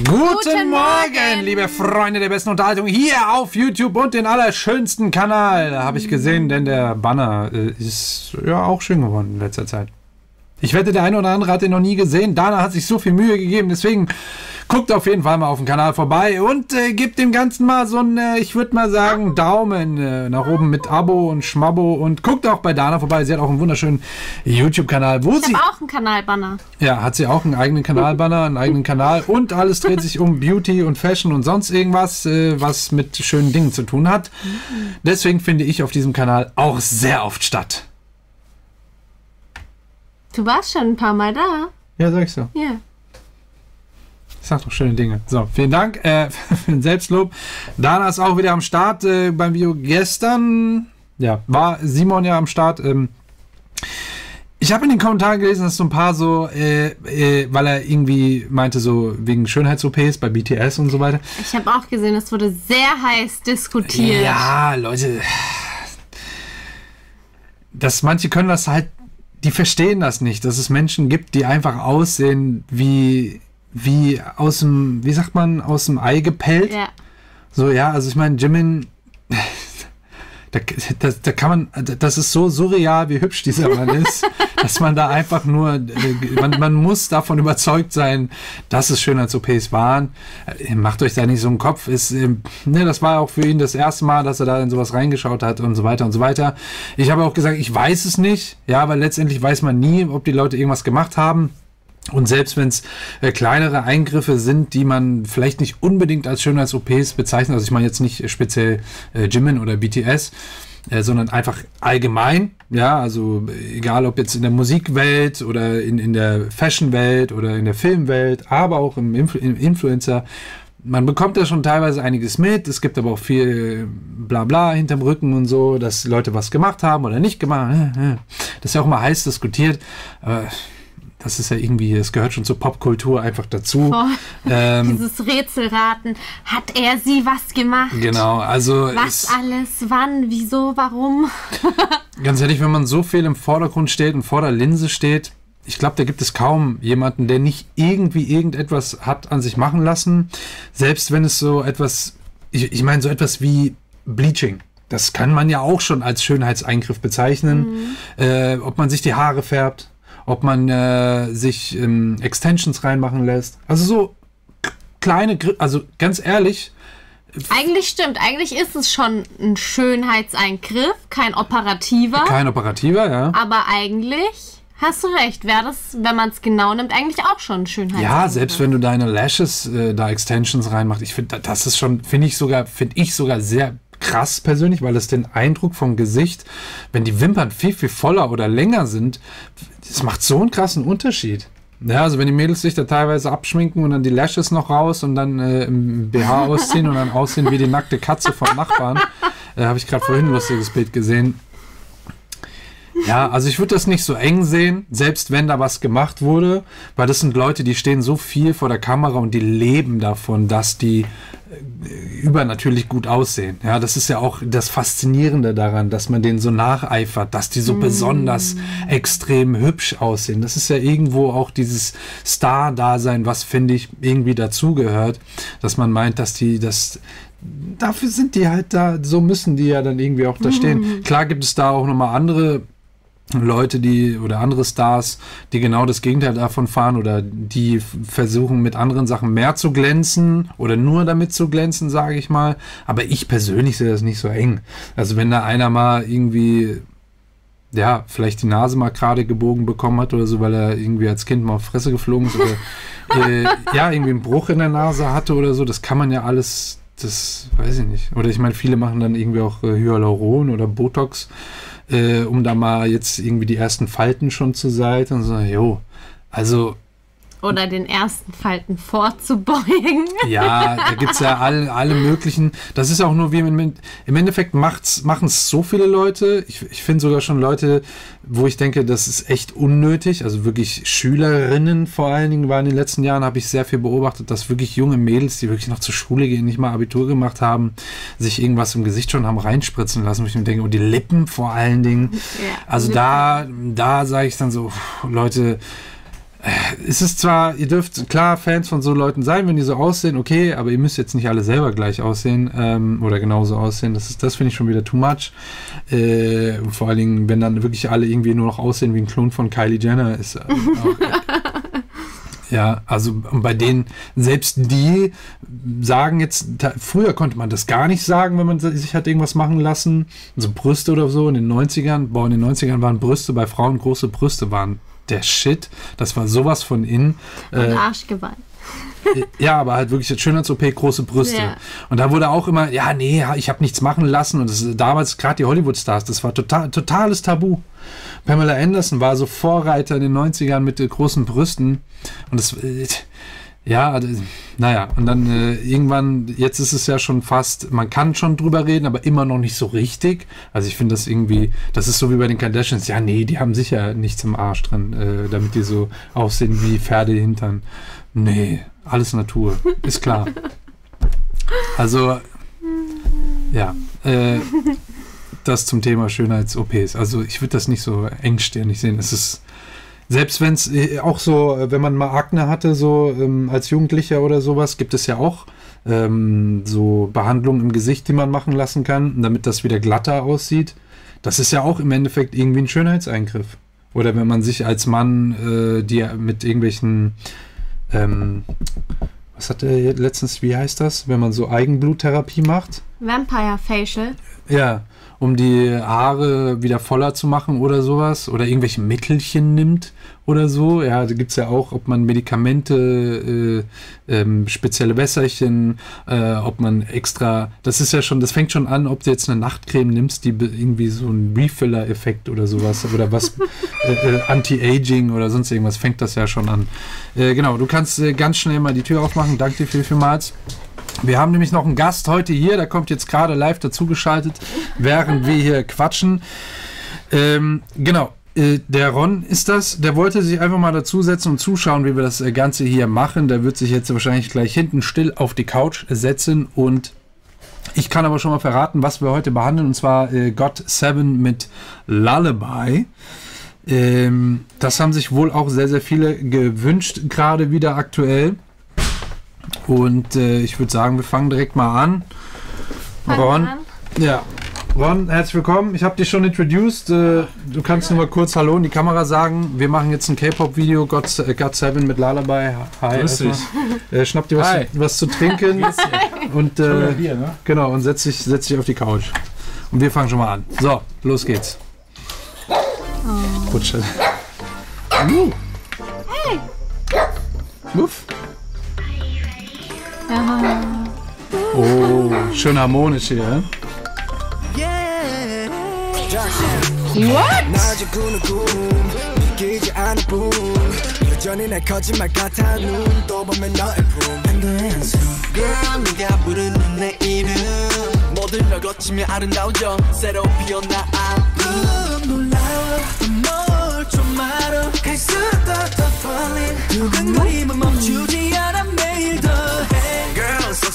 Guten Morgen, liebe Freunde der besten Unterhaltung, hier auf YouTube und den allerschönsten Kanal. Da habe ich gesehen, denn der Banner ist ja auch schön geworden in letzter Zeit. Ich wette, der eine oder andere hat den noch nie gesehen. Dana hat sich so viel Mühe gegeben, deswegen guckt auf jeden Fall mal auf den Kanal vorbei und gebt dem Ganzen mal so einen, ich würde mal sagen, Daumen nach oben mit Abo und Schmabo und guckt auch bei Dana vorbei. Sie hat auch einen wunderschönen YouTube-Kanal, wo sie... Ich habe auch einen Kanalbanner. Ja, hat sie auch einen eigenen Kanalbanner, einen eigenen Kanal und alles dreht sich um Beauty und Fashion und sonst irgendwas, was mit schönen Dingen zu tun hat. Deswegen finde ich auf diesem Kanal auch sehr oft statt. Du warst schon ein paar Mal da. Ja, sag ich so. Ja. Ich sag doch schöne Dinge. So, vielen Dank für den Selbstlob. Dana ist auch wieder am Start beim Video. Gestern, ja, war Simon ja am Start. Ich habe in den Kommentaren gelesen, dass so ein paar so, weil er irgendwie meinte, so wegen Schönheits-OPs bei BTS und so weiter. Ich habe auch gesehen, es wurde sehr heiß diskutiert. Ja, Leute. Manche können das halt, die verstehen das nicht, dass es Menschen gibt, die einfach aussehen wie aus dem, wie sagt man, aus dem Ei gepellt. Ja. So, ja, also ich meine, Jimin, da kann man, das ist so surreal, wie hübsch dieser Mann ist, dass man da einfach nur, man muss davon überzeugt sein, dass es Schönheits-OPs waren. Macht euch da nicht so einen Kopf. Das war auch für ihn das erste Mal, dass er da in sowas reingeschaut hat und so weiter und so weiter. Ich habe auch gesagt, ich weiß es nicht, ja, weil letztendlich weiß man nie, ob die Leute irgendwas gemacht haben. Und selbst wenn es kleinere Eingriffe sind, die man vielleicht nicht unbedingt als Schönheits-OPs bezeichnet, also ich meine jetzt nicht speziell Jimin oder BTS, sondern einfach allgemein, ja, also egal ob jetzt in der Musikwelt oder in der Fashionwelt oder in der Filmwelt, aber auch im Influencer, man bekommt da schon teilweise einiges mit, es gibt aber auch viel Blabla hinterm Rücken und so, dass Leute was gemacht haben oder nicht gemacht, das ist ja auch mal heiß diskutiert, aber das ist ja irgendwie, es gehört schon zur Popkultur einfach dazu. Dieses Rätselraten. Hat er sie was gemacht? Genau, also... Was alles, wann, wieso, warum? Ganz ehrlich, wenn man so viel im Vordergrund steht und vor der Linse steht, ich glaube, da gibt es kaum jemanden, der nicht irgendwie irgendetwas hat an sich machen lassen. Selbst wenn es so etwas, ich meine so etwas wie Bleaching. Das kann man ja auch schon als Schönheitseingriff bezeichnen. Ob man sich die Haare färbt, ob man sich Extensions reinmachen lässt. Also so kleine, also ganz ehrlich. Eigentlich stimmt, eigentlich ist es schon ein Schönheitseingriff, kein operativer. Kein operativer, ja. Aber eigentlich, hast du recht, wäre das, wenn man es genau nimmt, eigentlich auch schon ein Schönheitseingriff. Ja, selbst wenn du deine Lashes da Extensions reinmachst, ich finde, das ist schon, finde ich sogar sehr krass persönlich, weil es den Eindruck vom Gesicht, wenn die Wimpern viel, viel voller oder länger sind, das macht so einen krassen Unterschied. Ja, also wenn die Mädels sich da teilweise abschminken und dann die Lashes noch raus und dann im BH ausziehen und dann aussehen wie die nackte Katze vom Nachbarn, habe ich gerade vorhin ein lustiges Bild gesehen. Ja, also ich würde das nicht so eng sehen, selbst wenn da was gemacht wurde, weil das sind Leute, die stehen so viel vor der Kamera und die leben davon, dass die übernatürlich gut aussehen. Ja, das ist ja auch das Faszinierende daran, dass man denen so nacheifert, dass die so besonders extrem hübsch aussehen. Das ist ja irgendwo auch dieses Star-Dasein, was, finde ich, irgendwie dazugehört, dass man meint, dass dafür sind die halt da, so müssen die ja dann irgendwie auch da stehen. Klar gibt es da auch nochmal andere Leute, oder andere Stars, die genau das Gegenteil davon fahren oder die versuchen mit anderen Sachen mehr zu glänzen oder nur damit zu glänzen, sage ich mal. Aber ich persönlich sehe das nicht so eng. Also wenn da einer mal irgendwie, ja, vielleicht die Nase mal gerade gebogen bekommen hat oder so, weil er irgendwie als Kind mal auf Fresse geflogen ist oder ja, irgendwie einen Bruch in der Nase hatte oder so, das kann man ja alles, das weiß ich nicht. Oder ich meine, viele machen dann irgendwie auch Hyaluron oder Botox, um da mal jetzt irgendwie die ersten Falten schon zur Seite und so, jo, also... Oder den ersten Falten vorzubeugen. Ja, da gibt es ja alle möglichen. Das ist auch nur wie im Endeffekt machen es so viele Leute. Ich finde sogar schon Leute, wo ich denke, das ist echt unnötig. Also wirklich Schülerinnen vor allen Dingen waren in den letzten Jahren, habe ich sehr viel beobachtet, dass wirklich junge Mädels, die wirklich noch zur Schule gehen, nicht mal Abitur gemacht haben, sich irgendwas im Gesicht schon haben reinspritzen lassen. Wo ich mir denke, und die Lippen vor allen Dingen. Ja, also da sage ich dann so, Leute, Es ist zwar, ihr dürft klar Fans von so Leuten sein, wenn die so aussehen, okay, aber ihr müsst jetzt nicht alle selber gleich aussehen oder genauso aussehen. Das finde ich schon wieder too much. Vor allen Dingen, wenn dann wirklich alle irgendwie nur noch aussehen wie ein Klon von Kylie Jenner, ist ja, also bei denen, selbst die sagen jetzt, früher konnte man das gar nicht sagen, wenn man sich hat irgendwas machen lassen, so Brüste oder so in den 90ern, in den 90ern waren Brüste bei Frauen, große Brüste waren der Shit, das war sowas von in. Und Arschgeweih. Ja, aber halt wirklich jetzt Schönheits-OP, große Brüste. Ja. Und da wurde auch immer, ja, nee, ich habe nichts machen lassen. Und das ist damals, gerade die Hollywood-Stars, das war totales Tabu. Pamela Anderson war so Vorreiter in den 90ern mit großen Brüsten. Und das, ja, naja, und dann irgendwann, jetzt ist es ja schon fast, man kann schon drüber reden, aber immer noch nicht so richtig. Also ich finde das irgendwie, das ist so wie bei den Kardashians, ja, nee, die haben sicher nichts im Arsch drin, damit die so aussehen wie Pferdehintern. Nee, alles Natur, ist klar. Also, ja, das zum Thema Schönheits-OPs. Also ich würde das nicht so engstirnig sehen. Es ist, selbst wenn es auch so, wenn man mal Akne hatte, so als Jugendlicher oder sowas, gibt es ja auch so Behandlungen im Gesicht, die man machen lassen kann, damit das wieder glatter aussieht. Das ist ja auch im Endeffekt irgendwie ein Schönheitseingriff. Oder wenn man sich als Mann die mit irgendwelchen was hat er letztens, wie heißt das, wenn man so Eigenbluttherapie macht? Vampire Facial. Ja, um die Haare wieder voller zu machen oder sowas. Oder irgendwelche Mittelchen nimmt oder so. Ja, da gibt es ja auch, ob man Medikamente, spezielle Wässerchen, ob man extra, das ist ja schon, das fängt schon an, ob du jetzt eine Nachtcreme nimmst, die irgendwie so einen Refiller-Effekt oder sowas, oder was, Anti-Aging oder sonst irgendwas, fängt das ja schon an. Genau, du kannst ganz schnell mal die Tür aufmachen. Danke dir vielmals. Wir haben nämlich noch einen Gast heute hier, der kommt jetzt gerade live dazugeschaltet, während wir hier quatschen. Genau, der Ron ist das, der wollte sich einfach mal dazusetzen und zuschauen, wie wir das Ganze hier machen. Der wird sich jetzt wahrscheinlich gleich hinten still auf die Couch setzen und ich kann aber schon mal verraten, was wir heute behandeln, und zwar GOT7 mit Lullaby. Das haben sich wohl auch sehr, sehr viele gewünscht, gerade wieder aktuell. Und ich würde sagen, wir fangen direkt mal an. Ron, ja, Ron, herzlich willkommen. Ich habe dich schon introduced. Du kannst nur mal kurz Hallo in die Kamera sagen. Wir machen jetzt ein K-Pop-Video, GOT7 mit Lullaby. Hi, schnapp dir was zu trinken. Und Bier, ne? Genau, und setz dich auf die Couch. Und wir fangen schon mal an. So, los geht's. Rutsche. Hey! Muff. Ja. Oh, schön harmonisch hier. What?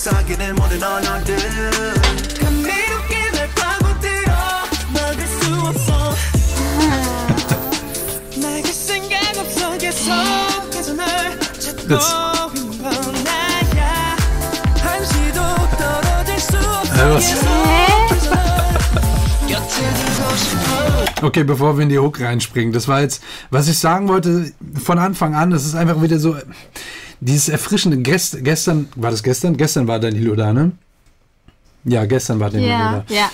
속삭이는 모든 언어들 감미롭게 날 파고들어 막을 수 없어 내게 생각 없어 계속해서 날 찾고 있는 건 나야 한시도 떨어질 수 없어 곁에 두고 싶어. Okay, bevor wir in die Hook reinspringen, das war jetzt, was ich sagen wollte von Anfang an, das ist einfach wieder so dieses erfrischende, gestern war Danilo da, ne? Ja, gestern war Danilo da. Ja.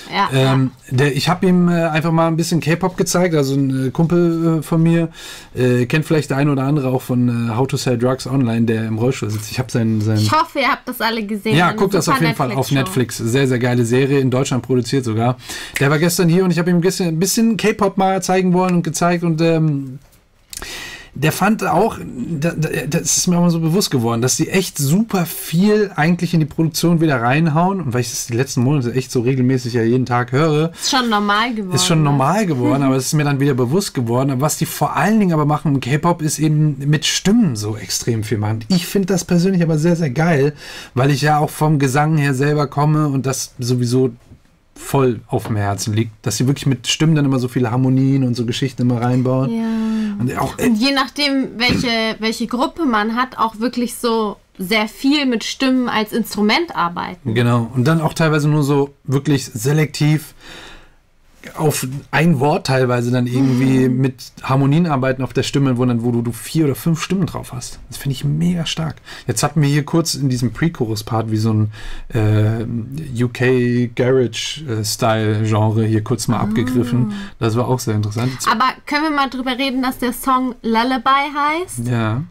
Ich habe ihm einfach mal ein bisschen K-Pop gezeigt, also ein Kumpel von mir, kennt vielleicht der eine oder andere auch von How to Sell Drugs Online, der im Rollstuhl sitzt. Ich habe Ich hoffe, ihr habt das alle gesehen. Ja, guckt das auf jeden Fall auf Netflix. Sehr, sehr geile Serie, in Deutschland produziert sogar. Der war gestern hier und ich habe ihm ein bisschen K-Pop mal zeigen wollen und gezeigt und der fand auch, das ist mir auch mal so bewusst geworden, dass die echt super viel eigentlich in die Produktion wieder reinhauen. Und weil ich das die letzten Monate echt so regelmäßig ja jeden Tag höre. Ist schon normal geworden. Ist schon normal geworden, aber es ist mir dann wieder bewusst geworden. Was die vor allen Dingen aber machen im K-Pop ist eben mit Stimmen so extrem viel machen. Ich finde das persönlich aber sehr, sehr geil, weil ich ja auch vom Gesang her selber komme und das sowieso voll auf dem Herzen liegt, dass sie wirklich mit Stimmen dann immer so viele Harmonien und so Geschichten immer reinbauen. Ja. Und je nachdem, welche Gruppe man hat, auch wirklich so sehr viel mit Stimmen als Instrument arbeiten. Genau. Und dann auch teilweise nur so wirklich selektiv auf ein Wort teilweise dann irgendwie mit Harmonien arbeiten auf der Stimme, wo du 4 oder 5 Stimmen drauf hast. Das finde ich mega stark. Jetzt hatten wir hier kurz in diesem Pre-Chorus-Part wie so ein UK Garage-Style-Genre hier kurz mal abgegriffen. Das war auch sehr interessant. Aber können wir mal drüber reden, dass der Song Lullaby heißt? Ja.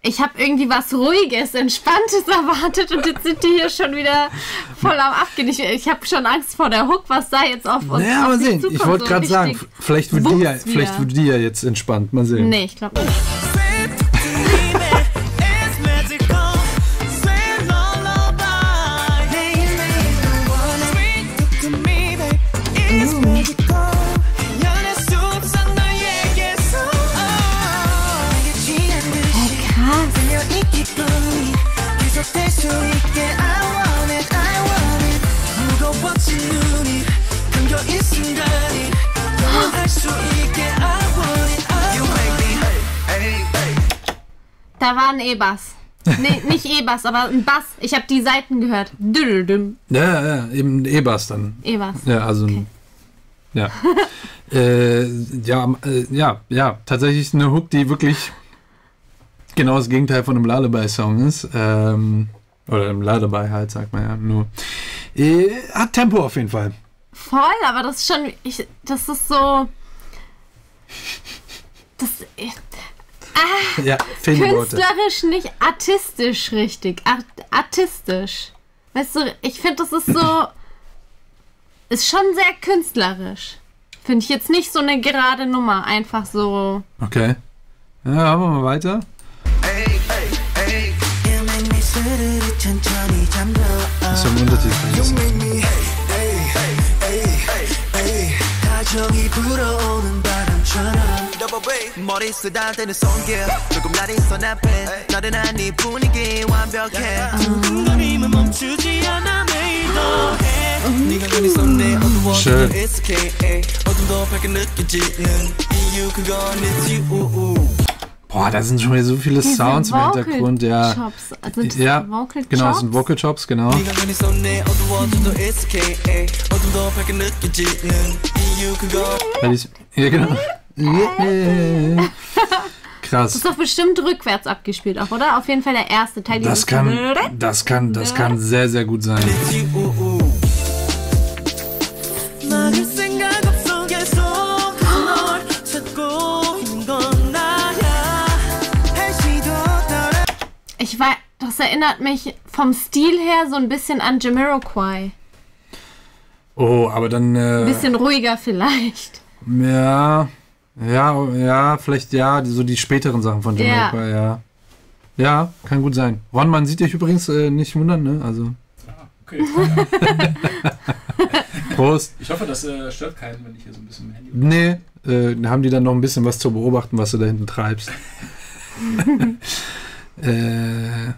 Ich habe irgendwie was Ruhiges, Entspanntes erwartet und jetzt sind die hier schon wieder voll am Abgehen. Ich habe schon Angst vor der Hook, was da jetzt auf uns naja, mal sehen. Ich wollte gerade sagen, vielleicht wird die ja jetzt entspannt. Mal sehen. Nee, ich glaube nicht. Da war ein E-Bass. Nee, nicht E-Bass, aber ein Bass. Ich habe die Seiten gehört. Ja, eben E-Bass dann. E-Bass. Ja, also okay. Ja. Tatsächlich eine Hook, die wirklich genau das Gegenteil von einem Lullaby-Song ist. Oder einem Lullaby halt, sagt man ja. Nur hat Tempo auf jeden Fall. Voll, aber das ist schon, das ist so, ja, künstlerisch, nicht artistisch richtig. Artistisch. Weißt du, ich finde, das ist so, ist schon sehr künstlerisch. Finde ich jetzt nicht so eine gerade Nummer, einfach so. Okay. Ja, haben wir mal weiter. Das ist ja ein Untertitel. 머리 쓰다대는 손길 조금 날이 선 앞에 나른한 네 분위기 완벽해 두근거림은 멈추지 않아 매일 더해 네가 그리 손에 어두워도 SKA 어둠도 밝게 느껴지는 이유 그건 it's you. Boah, da sind schon wieder so viele Sounds im Hintergrund, ja. Also ja, genau, das sind Vocal Chops, genau. Ja, genau. Krass. Das ist doch bestimmt rückwärts abgespielt auch, oder? Auf jeden Fall der erste Teil. Das kann sehr, sehr gut sein. Das erinnert mich vom Stil her so ein bisschen an Jamiroquai. Oh, aber dann... ein bisschen ruhiger vielleicht. Ja, vielleicht ja, so die späteren Sachen von Jamiroquai, ja. Ja, kann gut sein. Ron, man sieht dich übrigens nicht wundern, ne? Also. Ah, okay. Prost. Ich hoffe, das stört keinen, wenn ich hier so ein bisschen im Handy... Nee, haben die dann noch ein bisschen was zu beobachten, was du da hinten treibst.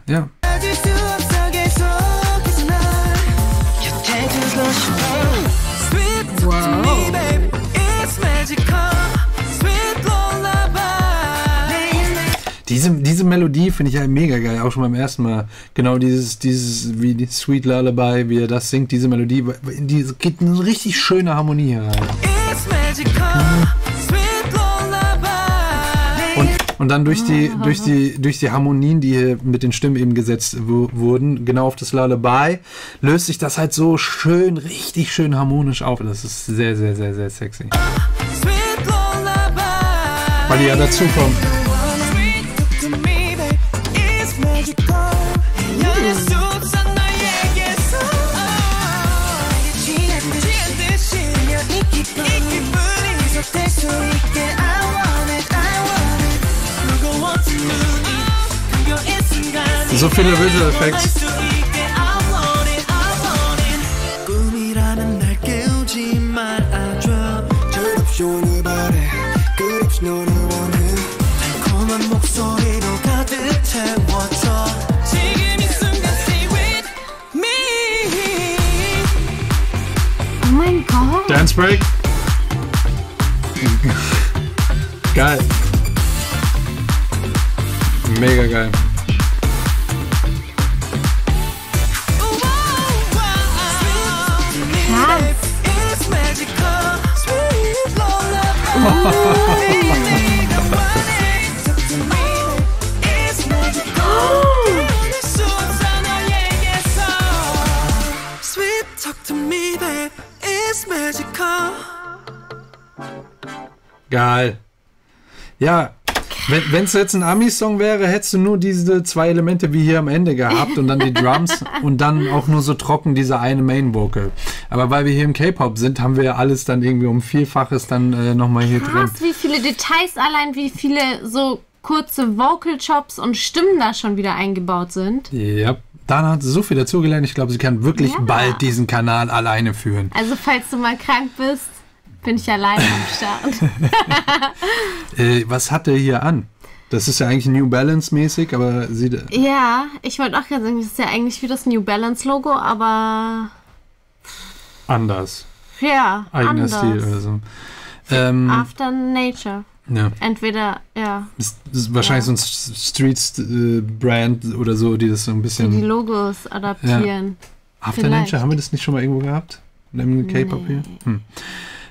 Ja. Wow. Diese Melodie finde ich ja mega geil, auch schon beim ersten Mal. Genau dieses wie die Sweet Lullaby, wie er das singt, diese Melodie, die geht eine richtig schöne Harmonie hier rein. Und dann durch die Harmonien, die hier mit den Stimmen eben gesetzt wurden, genau auf das Lullaby, löst sich das halt so schön, richtig schön harmonisch auf. Das ist sehr, sehr, sehr, sehr sexy. Weil die ja dazu kommen. So viele Visual Effects. Dance Break. Geil. Mega geil. Sweet talk to me, babe. It's magical. Geil. Ja, wenn es jetzt ein Ami-Song wäre, hättest du nur diese 2 Elemente wie hier am Ende gehabt und dann die Drums und dann auch nur so trocken diese eine Main-Vocal. Aber weil wir hier im K-Pop sind, haben wir ja alles dann irgendwie um Vielfaches dann nochmal hier drin. Krass, wie viele Details allein, wie viele so kurze Vocal-Chops und Stimmen da schon wieder eingebaut sind. Ja, Dana hat so viel dazugelernt. Ich glaube, sie kann wirklich bald diesen Kanal alleine führen. Also falls du mal krank bist, bin ich alleine am Start. Was hat der hier an? Das ist ja eigentlich New Balance mäßig, aber sie... Ja, ich wollte auch gerade sagen, das ist ja eigentlich wie das New Balance Logo, aber... Anders. Ja, Eigener anders. Stil oder so. After Nature. Ja. Entweder, ja. Das ist wahrscheinlich so ein Street-Brand oder so, die das so ein bisschen... Die Logos adaptieren. After Vielleicht. Nature, haben wir das nicht schon mal irgendwo gehabt? Im K-Pop hier?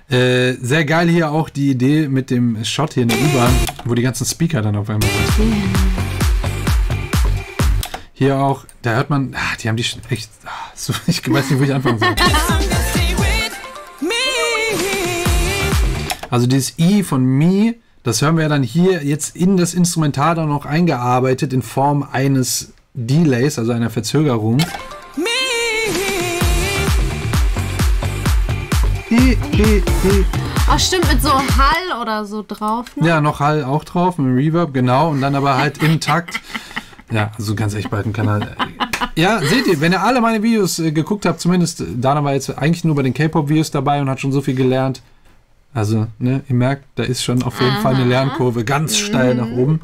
Sehr geil hier auch die Idee mit dem Shot hier in der U-Bahn, wo die ganzen Speaker dann auf einmal sind. Hier auch, da hört man, die haben die echt, so, ich weiß nicht, wo ich anfangen soll. Also dieses I von Me, das hören wir ja dann hier jetzt in das Instrumental dann noch eingearbeitet in Form eines Delays, also einer Verzögerung. Ach stimmt, mit so Hall oder so drauf, ne? Ja, noch Hall auch drauf, mit Reverb, genau, und dann aber halt im Takt. Ja, also ganz echt bald ein Kanal. Ja, seht ihr, wenn ihr alle meine Videos geguckt habt, zumindest Dana war jetzt eigentlich nur bei den K-Pop-Videos dabei und hat schon so viel gelernt. Also, ne, ihr merkt, da ist schon auf jeden Fall eine Lernkurve ganz steil nach oben.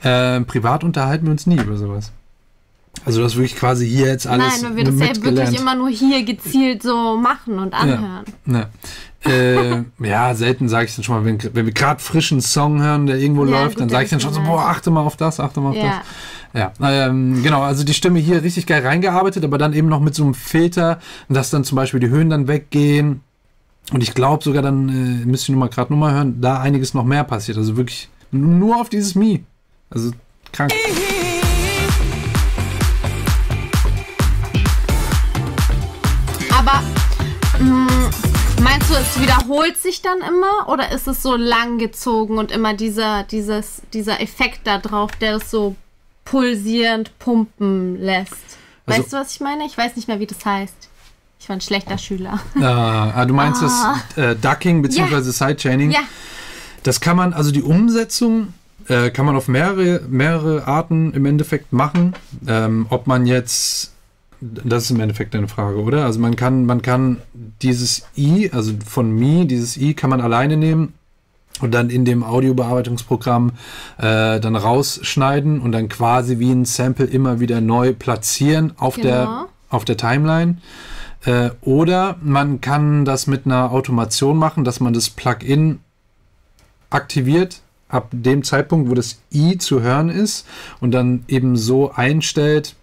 Privat unterhalten wir uns nie über sowas. Also das wirklich quasi hier jetzt alles. Nein, weil wir das ja wirklich immer nur hier gezielt so machen und anhören. Ja, selten sage ich dann schon mal, wenn wir gerade frischen Song hören, der irgendwo läuft, dann sage ich dann schon so, boah, achte mal auf das, achte mal auf das. Ja, genau, also die Stimme hier richtig geil reingearbeitet, aber dann eben noch mit so einem Filter, dass dann zum Beispiel die Höhen dann weggehen. Und ich glaube sogar dann, müsst ihr gerade nochmal hören, da einiges noch mehr passiert. Also wirklich nur auf dieses Me. Also krank. Aber meinst du, es wiederholt sich dann immer oder ist es so lang gezogen und immer dieser Effekt da drauf, der es so pulsierend pumpen lässt? Weißt du, was ich meine? Ich weiß nicht mehr, wie das heißt. Ich war ein schlechter Schüler. Du meinst das Ducking bzw. Sidechaining? Ja. Das kann man, also die Umsetzung kann man auf mehrere Arten im Endeffekt machen. Ob man jetzt, das ist im Endeffekt eine Frage, oder? Also man kann dieses I, also von Me, dieses I kann man alleine nehmen und dann in dem Audiobearbeitungsprogramm dann rausschneiden und dann quasi wie ein Sample immer wieder neu platzieren auf der Timeline. Oder man kann das mit einer Automation machen, dass man das Plugin aktiviert ab dem Zeitpunkt, wo das I zu hören ist und dann eben so einstellt,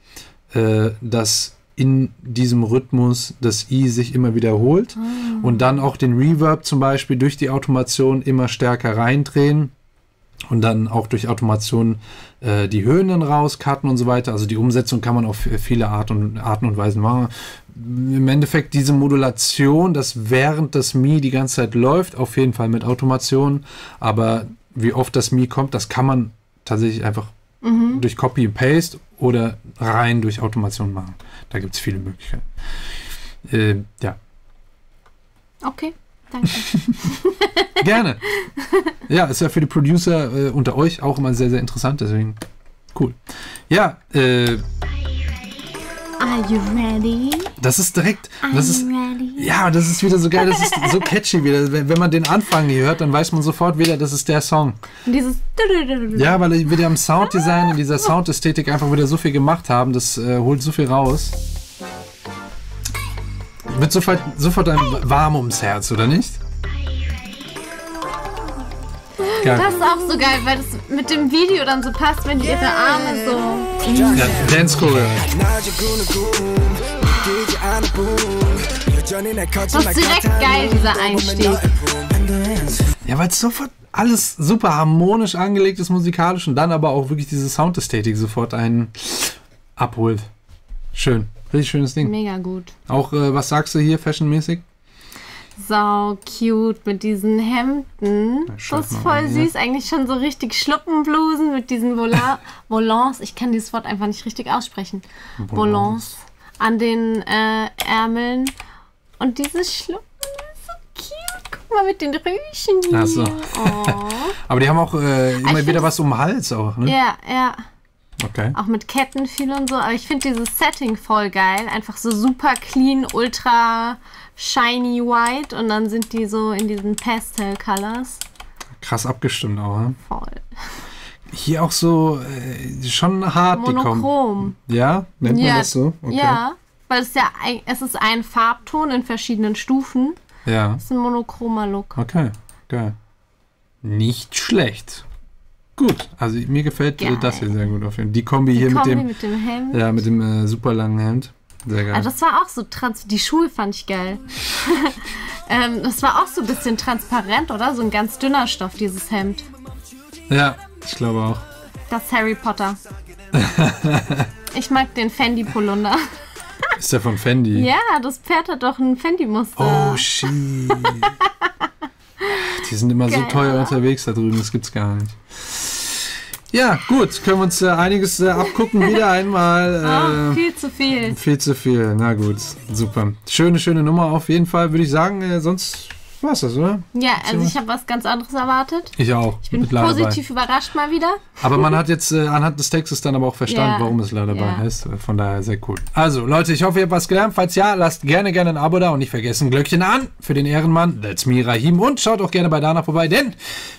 dass in diesem Rhythmus das I sich immer wiederholt und dann auch den Reverb zum Beispiel durch die Automation immer stärker reindrehen und dann auch durch Automation die Höhen dann rauscutten und so weiter. Also die Umsetzung kann man auf viele Arten und Weisen machen. Im Endeffekt diese Modulation, dass während das Mi die ganze Zeit läuft, auf jeden Fall mit Automation, aber wie oft das Mi kommt, das kann man tatsächlich einfach durch Copy and Paste oder rein durch Automation machen. Da gibt es viele Möglichkeiten. Ja. Okay, danke. Gerne. Ja, ist ja für die Producer unter euch auch immer sehr, sehr interessant, deswegen cool. Ja, Are you ready? das ist direkt, Are you ready? ja, das ist wieder so geil, das ist so catchy wieder. Wenn man den Anfang hier hört, dann weiß man sofort wieder, das ist der Song. Und dieses Ja, weil wir am Sounddesign und dieser Soundästhetik einfach wieder so viel gemacht haben, das holt so viel raus. wird sofort einem warm ums Herz, oder nicht? Geil. Das ist auch so geil, weil das mit dem Video dann so passt, wenn die ihre Arme so... Ja, Dance Choreo. Das ist direkt geil, dieser Einstieg. Ja, weil es sofort alles super harmonisch angelegt ist, musikalisch und dann aber auch wirklich diese Soundästhetik sofort einen abholt. Schön. Richtig schönes Ding. Mega gut. Auch, was sagst du hier, fashionmäßig? So cute mit diesen Hemden. Das ist voll süß. Eigentlich schon so richtig Schluppenblusen mit diesen Volants. Ich kann dieses Wort einfach nicht richtig aussprechen. Volants an den Ärmeln. Und dieses Schluppen ist so cute. Guck mal mit den Rüschen hier. Ach so. Oh. Aber die haben auch immer wieder was um den Hals auch, ne? Ja, ja. Okay. Auch mit Ketten viel und so. Aber ich finde dieses Setting voll geil. Einfach so super clean, ultra shiny white. Und dann sind die so in diesen Pastel Colors. Krass abgestimmt auch, ne? Voll. Hier auch so schon hart, die kommen. Monochrom. Ja? Nennt man das so? Okay. Ja, weil es ist ein Farbton in verschiedenen Stufen. Ja. Das ist ein monochromer Look. Okay, geil. Nicht schlecht. Gut, also mir gefällt Geil. das hier sehr gut auf jeden Fall. Die Kombi hier Kombi mit dem Hemd. ja, mit dem super langen Hemd. Sehr geil. Also das war auch so die Schuhe fand ich geil. Das war auch so ein bisschen transparent, oder? So ein ganz dünner Stoff, dieses Hemd. Ja, ich glaube auch. Das ist Harry Potter. Ich mag den Fendi Polunder. Ist der von Fendi? Ja, das Pferd hat doch ein Fendi-Muster. Oh, shit. Die sind immer so Geil, teuer oder? unterwegs da drüben, das gibt's gar nicht. Ja, gut, können wir uns einiges abgucken. Wieder einmal. Viel zu viel. Viel zu viel, na gut, super. Schöne Nummer auf jeden Fall, würde ich sagen. Sonst war's das, oder? Ja, also ich habe was ganz anderes erwartet. Ich auch. Ich bin positiv überrascht mal wieder. Aber man hat jetzt anhand des Textes dann aber auch verstanden, Ja. warum es leider Ja. dabei ist. Von daher sehr cool. Also Leute, ich hoffe, ihr habt was gelernt. Falls ja, lasst gerne ein Abo da und nicht vergessen, Glöckchen an für den Ehrenmann. That's me, Rahim. Und schaut auch gerne bei Dana vorbei, denn,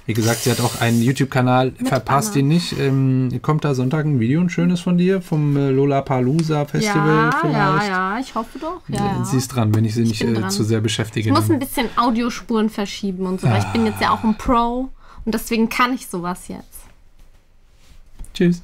wie gesagt, sie hat auch einen YouTube-Kanal. Verpasst Anna. ihn nicht. Kommt da Sonntag ein Video, ein schönes von dir, vom Lollapalooza Festival vielleicht. Ja, ich hoffe doch. Ja. Sie ist dran, wenn ich sie nicht bin dran. zu sehr beschäftige. Ich muss dann. ein bisschen Audiospuren verschieben und so, weil ich bin jetzt ja auch ein Pro und deswegen kann ich sowas jetzt. Tschüss.